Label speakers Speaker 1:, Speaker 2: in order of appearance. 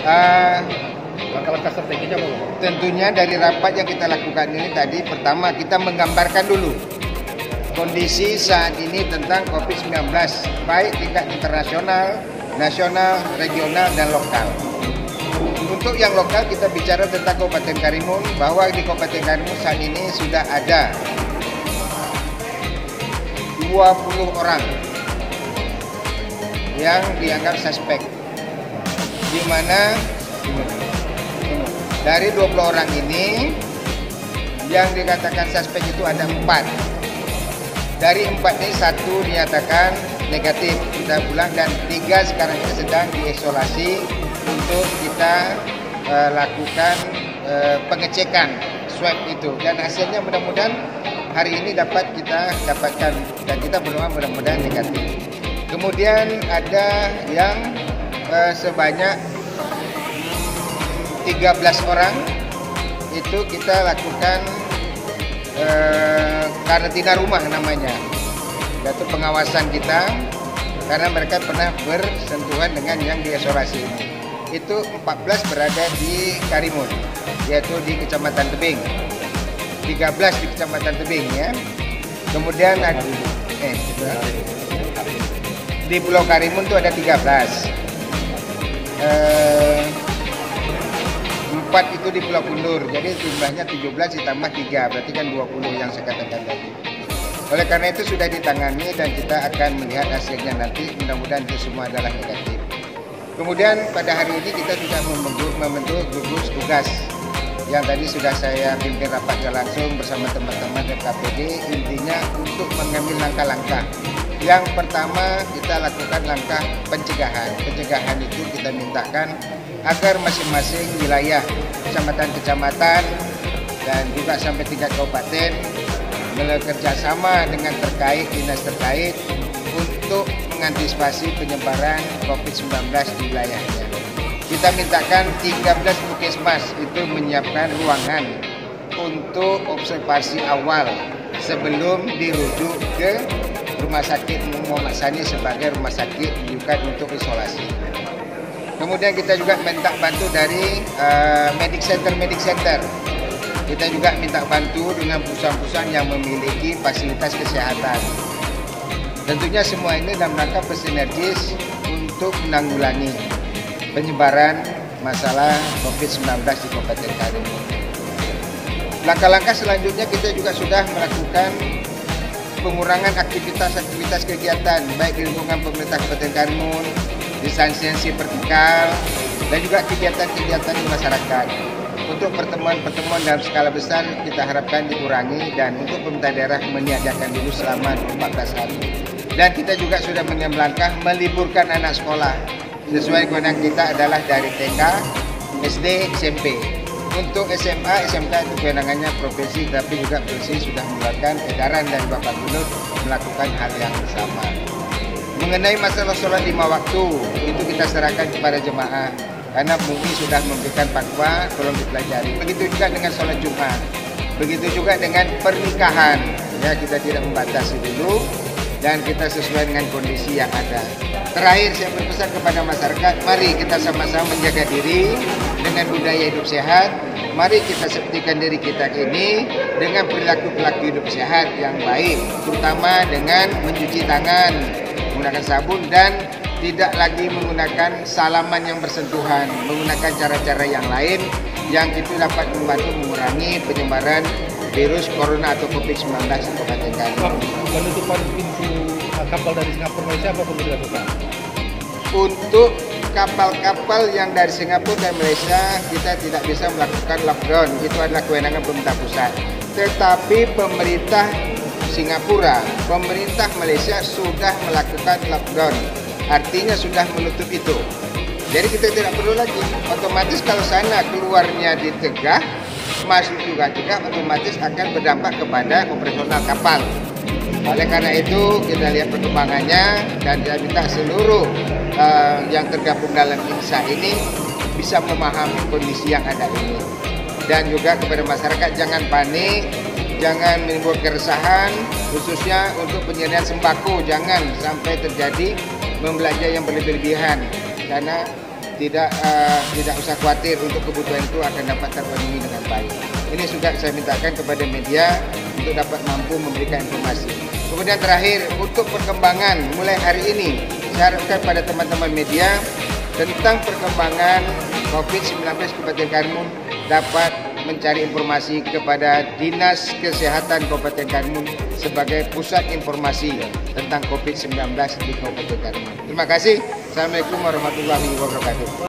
Speaker 1: Uh,
Speaker 2: Langkah-langkah strateginya apa, Pak?
Speaker 1: Tentunya dari rapat yang kita lakukan ini tadi, pertama kita menggambarkan dulu kondisi saat ini tentang COVID-19, baik tingkat internasional, nasional, regional, dan lokal. Untuk yang lokal kita bicara tentang Kabupaten Karimun, bahwa di Kabupaten Karimun saat ini sudah ada 20 orang yang dianggap suspek, di mana dari 20 orang ini yang dikatakan suspek itu ada 4. Dari 4 ini 1 dinyatakan negatif, kita pulang, dan 3 sekarang ini sedang diisolasi untuk kita lakukan pengecekan swab itu, dan hasilnya mudah-mudahan hari ini dapat kita dapatkan, dan kita berdoa mudah-mudahan negatif. Kemudian ada yang sebanyak 13 orang itu kita lakukan karantina rumah namanya, yaitu pengawasan kita karena mereka pernah bersentuhan dengan yang diisolasi ini. Itu 14 berada di Karimun, yaitu di Kecamatan Tebing, 13 di Kecamatan Tebing ya. Kemudian ada di Pulau Karimun itu ada 13. 4 itu di Pulau Kundur, jadi jumlahnya 17 ditambah 3, berarti kan 20 yang saya katakan tadi. Oleh karena itu sudah ditangani dan kita akan melihat hasilnya nanti, mudah-mudahan itu semua adalah negatif. Kemudian pada hari ini kita sudah membentuk gugus tugas yang tadi sudah saya pimpin rapatnya langsung bersama teman-teman dan KPD, intinya untuk mengambil langkah-langkah. Yang pertama kita lakukan langkah pencegahan. Pencegahan itu kita mintakan agar masing-masing wilayah, kecamatan-kecamatan dan juga sampai tingkat kabupaten bekerja sama dengan dinas terkait untuk mengantisipasi penyebaran COVID-19 di wilayahnya. Kita mintakan 13 puskesmas itu menyiapkan ruangan untuk observasi awal sebelum dirujuk ke Rumah Sakit Muhammad Sani sebagai rumah sakit rujukan untuk isolasi. Kemudian kita juga minta bantu dari medic center. Kita juga minta bantu dengan perusahaan-perusahaan yang memiliki fasilitas kesehatan. Tentunya semua ini dalam rangka bersinergis untuk menanggulangi penyebaran masalah COVID-19 di Kabupaten Karimun. Langkah-langkah selanjutnya kita juga sudah melakukan pengurangan aktivitas kegiatan baik di lingkungan pemerintah Kabupaten Karimun, distansiasi vertikal, dan juga kegiatan-kegiatan di masyarakat. Untuk pertemuan-pertemuan dalam skala besar kita harapkan dikurangi, dan untuk pemerintah daerah meniadakan dulu selama 14 hari. Dan kita juga sudah mengambil langkah meliburkan anak sekolah. Sesuai kewenangan kita adalah dari TK, SD, SMP. Untuk SMA, SMK itu kewenangannya provinsi, tapi juga provinsi sudah mengeluarkan edaran dari Bapak Gubernur melakukan hal yang sama. Mengenai masalah sholat 5 waktu, itu kita serahkan kepada jemaah. Karena MUI sudah memberikan fatwa, tolong dipelajari. Begitu juga dengan sholat Jumat. Begitu juga dengan pernikahan. Ya, kita tidak membatasi dulu dan kita sesuai dengan kondisi yang ada. Terakhir saya berpesan kepada masyarakat, mari kita sama-sama menjaga diri dengan budaya hidup sehat. Mari kita sepertikan diri kita ini dengan perilaku hidup sehat yang baik, terutama dengan mencuci tangan, menggunakan sabun, dan tidak lagi menggunakan salaman yang bersentuhan, menggunakan cara-cara yang lain yang itu dapat membantu mengurangi penyebaran virus corona atau COVID-19 di Kabupaten Karimun.
Speaker 2: Penutupan pintu kapal dari Singapura Malaysia apa perlu dilakukan?
Speaker 1: Untuk kapal-kapal yang dari Singapura dan Malaysia kita tidak bisa melakukan lockdown, itu adalah kewenangan pemerintah pusat. Tetapi pemerintah Singapura, pemerintah Malaysia sudah melakukan lockdown. Artinya sudah menutup itu. Jadi kita tidak perlu lagi. Otomatis kalau sana keluarnya ditegah, masuk juga otomatis akan berdampak kepada operasional kapal. Oleh karena itu kita lihat perkembangannya dan kita minta seluruh yang tergabung dalam INSA ini bisa memahami kondisi yang ada ini. Dan juga kepada masyarakat jangan panik, jangan menimbulkan keresahan, khususnya untuk penyediaan sembako jangan sampai terjadi membelanja yang berlebihan, karena tidak usah khawatir, untuk kebutuhan itu akan dapat terpenuhi dengan baik. Ini juga saya mintakan kepada media untuk dapat mampu memberikan informasi. Kemudian terakhir, untuk perkembangan mulai hari ini, saya harapkan pada teman-teman media tentang perkembangan COVID-19 Kabupaten Karimun dapat mencari informasi kepada Dinas Kesehatan Kabupaten Karimun sebagai pusat informasi tentang COVID-19 di Kabupaten Karimun. Terima kasih. Assalamualaikum warahmatullahi wabarakatuh.